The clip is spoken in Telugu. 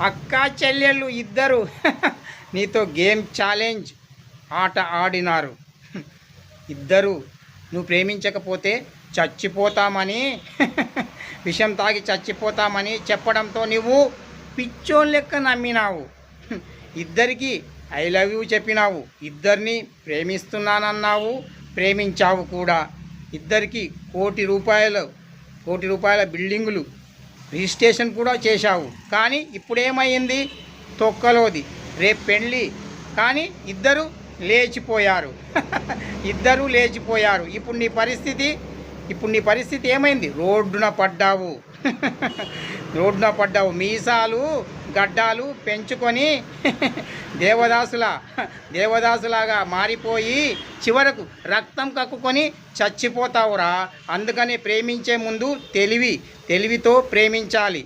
అక్కా చెల్లెళ్ళు ఇద్దరు నీతో గేమ్ ఛాలెంజ్ ఆట ఆడినారు. ఇద్దరు నువ్వు ప్రేమించకపోతే చచ్చిపోతామని విషం తాగి చచ్చిపోతామని చెప్పడంతో నువ్వు పిచ్చోన్ లెక్క నమ్మినావు. ఇద్దరికి ఐ లవ్ యూ చెప్పినావు. ఇద్దరిని ప్రేమిస్తున్నానన్నావు, ప్రేమించావు కూడా. ఇద్దరికి కోటి రూపాయల బిల్డింగులు రిజిస్ట్రేషన్ కూడా చేశావు. కానీ ఇప్పుడేమైంది? తొక్కలోది. రేపు పెళ్ళి. కానీ ఇద్దరు లేచిపోయారు. ఇద్దరు లేచిపోయారు. ఇప్పుడు నీ పరిస్థితి ఏమైంది? రోడ్డున పడ్డావు. మీసాలు గడ్డాలు పెంచుకొని దేవదాసులాగా మారిపోయి చివరకు రక్తం కక్కుకొని చచ్చిపోతావురా. అందుకని ప్రేమించే ముందు తెలివితో ప్రేమించాలి.